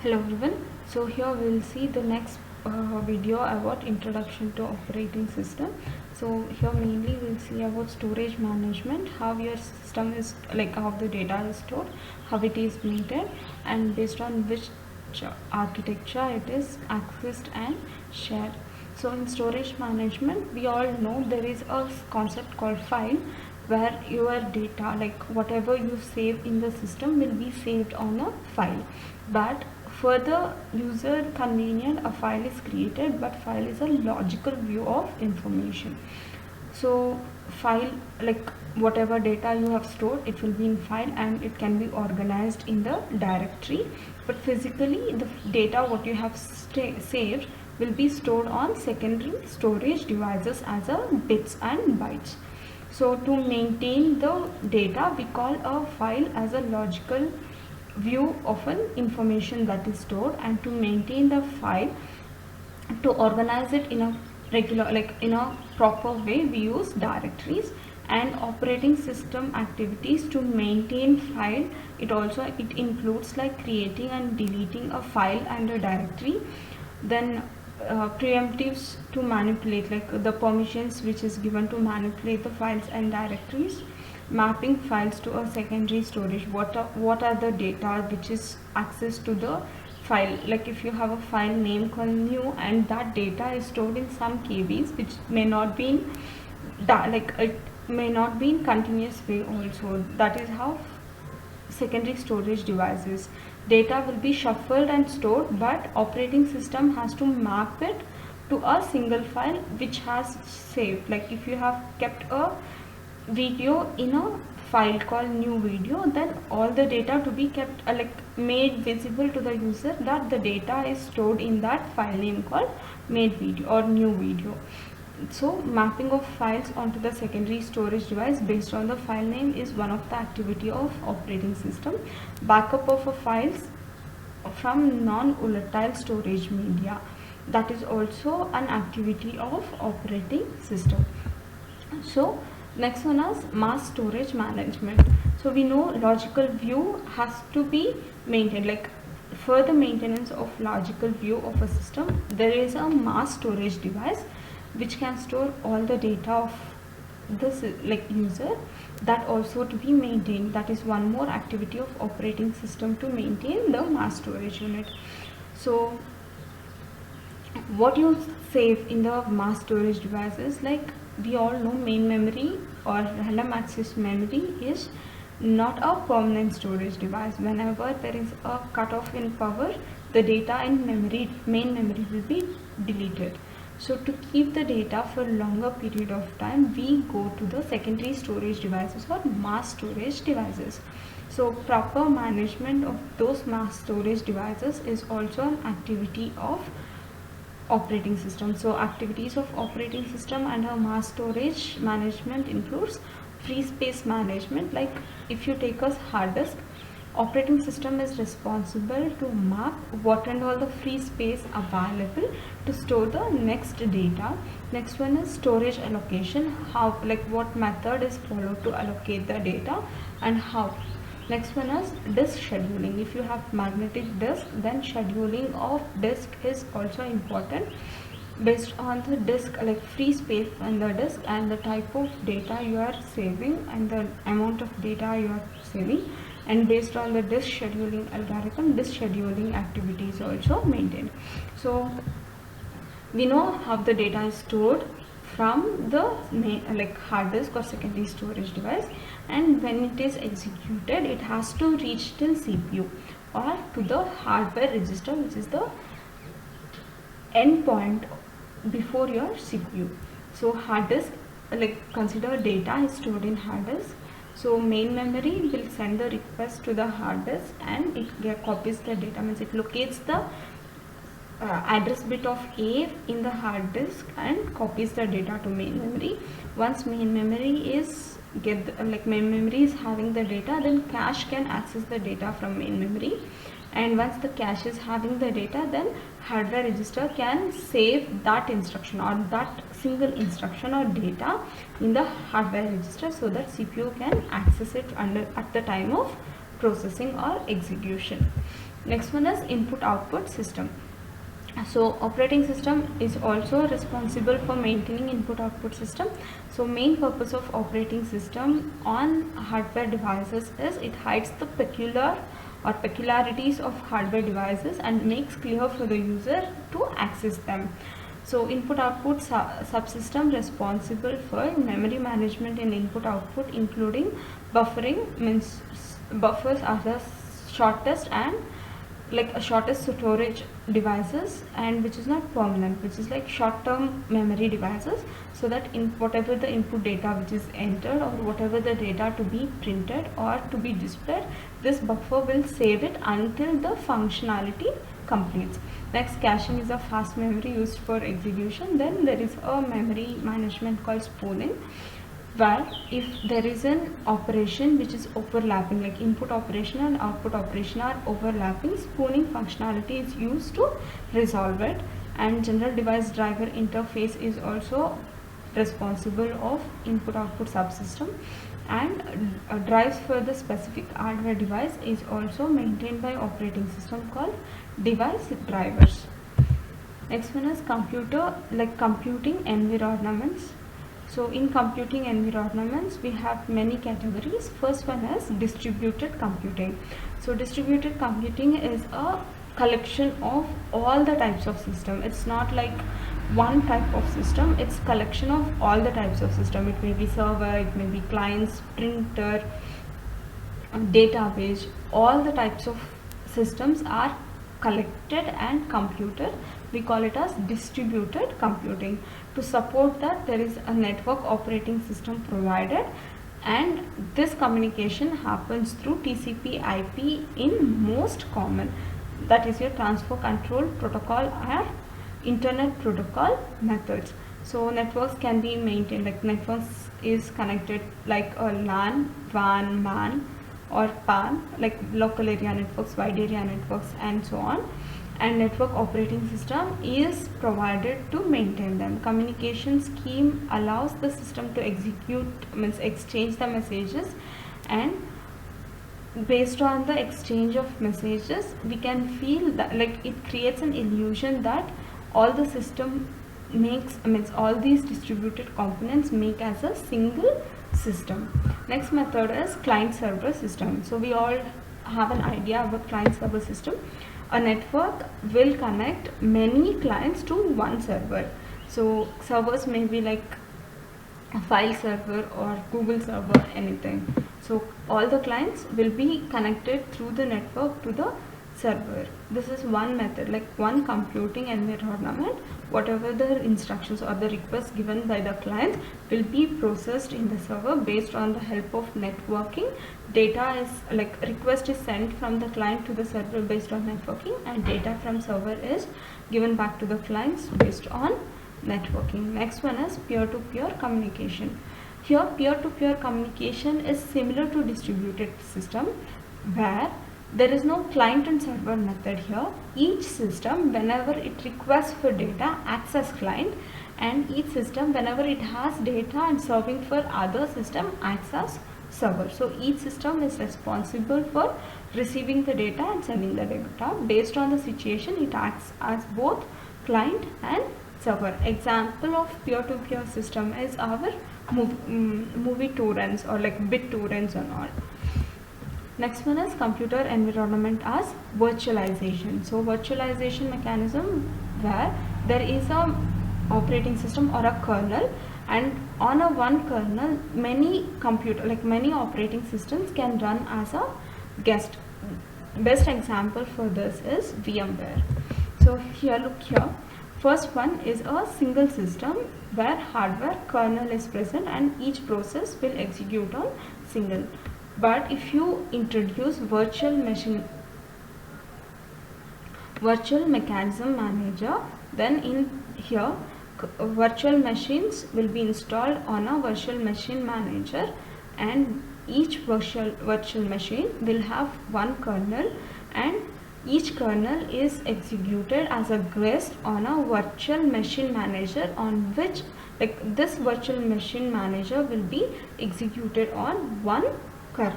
Hello everyone. So here we will see the next video about introduction to operating system. So here mainly we will see about storage management, how your system is how the data is stored, how it is maintained, and based on which architecture it is accessed and shared. So in storage management, we all know there is a concept called file, where your data, like whatever you save in the system, will be saved on a file. But for the user convenient, a file is created, but file is a logical view of information. So file, like whatever data you have stored, it will be in file and it can be organized in the directory. But physically, the data what you have saved will be stored on secondary storage devices as a bits and bytes. So to maintain the data, we call a file as a logical view of an information that is stored, and to maintain the file, to organize it in a regular, like in a proper way, we use directories. And operating system activities to maintain file, it includes like creating and deleting a file and a directory. Then preemptives to manipulate, like the permissions which is given to manipulate the files and directories. Mapping files to a secondary storage, what are the data which is access to the file. Like if you have a file name called new and that data is stored in some KBs, which may not be in it may not be in continuous way also. That is how secondary storage devices, data will be shuffled and stored, but operating system has to map it to a single file which has saved. Like if you have kept a video in a file called new video, then all the data to be kept made visible to the user, that the data is stored in that file name called made video or new video. So mapping of files onto the secondary storage device based on the file name is one of the activity of operating system. Backup of a files from non-volatile storage media, that is also an activity of operating system. So next one is mass storage management. So we know logical view has to be maintained. Like for the maintenance of logical view of a system, there is a mass storage device which can store all the data of this user, that also to be maintained. That is one more activity of operating system, to maintain the mass storage unit. So what you save in the mass storage devices, like we all know main memory or random access memory is not a permanent storage device. Whenever there is a cutoff in power, the data in main memory will be deleted. So to keep the data for longer period of time, we go to the secondary storage devices or mass storage devices. So proper management of those mass storage devices is also an activity of operating system. So activities of operating system and our mass storage management includes free space management. Like if you take a hard disk, operating system is responsible to map what and all the free space available to store the next data. Next one is storage allocation, how, like what method is followed to allocate the data and how. Next one is disk scheduling. If you have magnetic disk, then scheduling of disk is also important based on the disk, like free space in the disk and the type of data you are saving and the amount of data you are saving. And based on the disk scheduling algorithm, disk scheduling activity is also maintained. So we know how the data is stored from the hard disk or secondary storage device, and when it is executed, it has to reach till CPU or to the hardware register, which is the end point before your CPU. So hard disk, consider data is stored in hard disk. So main memory will send the request to the hard disk and it copies the data, means it locates the address bit of A in the hard disk and copies the data to main memory. Once main memory is main memory is having the data, then cache can access the data from main memory. And once the cache is having the data, then hardware register can save that instruction or that single instruction or data in the hardware register, so that CPU can access it at the time of processing or execution. Next one is input output system. So operating system is also responsible for maintaining input output system. So main purpose of operating system on hardware devices is it hides the peculiarities of hardware devices and makes clear for the user to access them. So input output subsystem responsible for memory management and input output, including buffering, means buffers are the shortest and like a shortest storage devices, and which is not permanent, which is like short-term memory devices, so that in whatever the input data which is entered or whatever the data to be printed or to be displayed, this buffer will save it until the functionality completes. Next, caching is a fast memory used for execution. Then there is a memory management called spooling, where if there is an operation which is overlapping, like input operation and output operation are overlapping, spooling functionality is used to resolve it. And general device driver interface is also responsible of input output subsystem, and drives for the specific hardware device is also maintained by operating system called device drivers. Next one is computing environments. So in computing environments we have many categories. First one is distributed computing. So distributed computing is a collection of all the types of system. It's not like one type of system, it's collection of all the types of system. It may be server, it may be clients, printer, database. All the types of systems are collected and computed. We call it as distributed computing. To support that, there is a network operating system provided, and this communication happens through TCP/IP in most common, that is your transfer control protocol or internet protocol methods. So networks can be maintained, like networks is connected like a LAN, WAN, MAN or PAN, like local area networks, wide area networks, and so on. And network operating system is provided to maintain them. Communication scheme allows the system to exchange the messages, and based on the exchange of messages we can feel that like it creates an illusion that all the system makes, all these distributed components make as a single system. Next method is client server system. So we all have an idea about client server system. A network will connect many clients to one server. So servers may be like a file server or Google server, anything. So all the clients will be connected through the network to the server. This is one method, like one computing environment. Whatever the instructions or the requests given by the clients will be processed in the server based on the help of networking. Data is like request is sent from the client to the server based on networking, and data from server is given back to the clients based on networking. Next one is peer-to-peer communication. Here peer-to-peer communication is similar to distributed system, where there is no client and server method here. Each system, whenever it requests for data, acts as client, and each system, whenever it has data and serving for other system, acts as server. So each system is responsible for receiving the data and sending the data. Based on the situation, it acts as both client and server. Example of peer-to-peer system is our movie torrents or like BitTorrents and all. Next one is computer environment as virtualization. So virtualization mechanism where there is a operating system or a kernel, and on a one kernel many operating systems can run as a guest. Best example for this is VMware. So here, look here. First one is a single system where hardware kernel is present and each process will execute on single. But if you introduce virtual mechanism manager, then in here virtual machines will be installed on a virtual machine manager, and each virtual machine will have one kernel, and each kernel is executed as a guest on a virtual machine manager, on which this virtual machine manager will be executed on one kernel.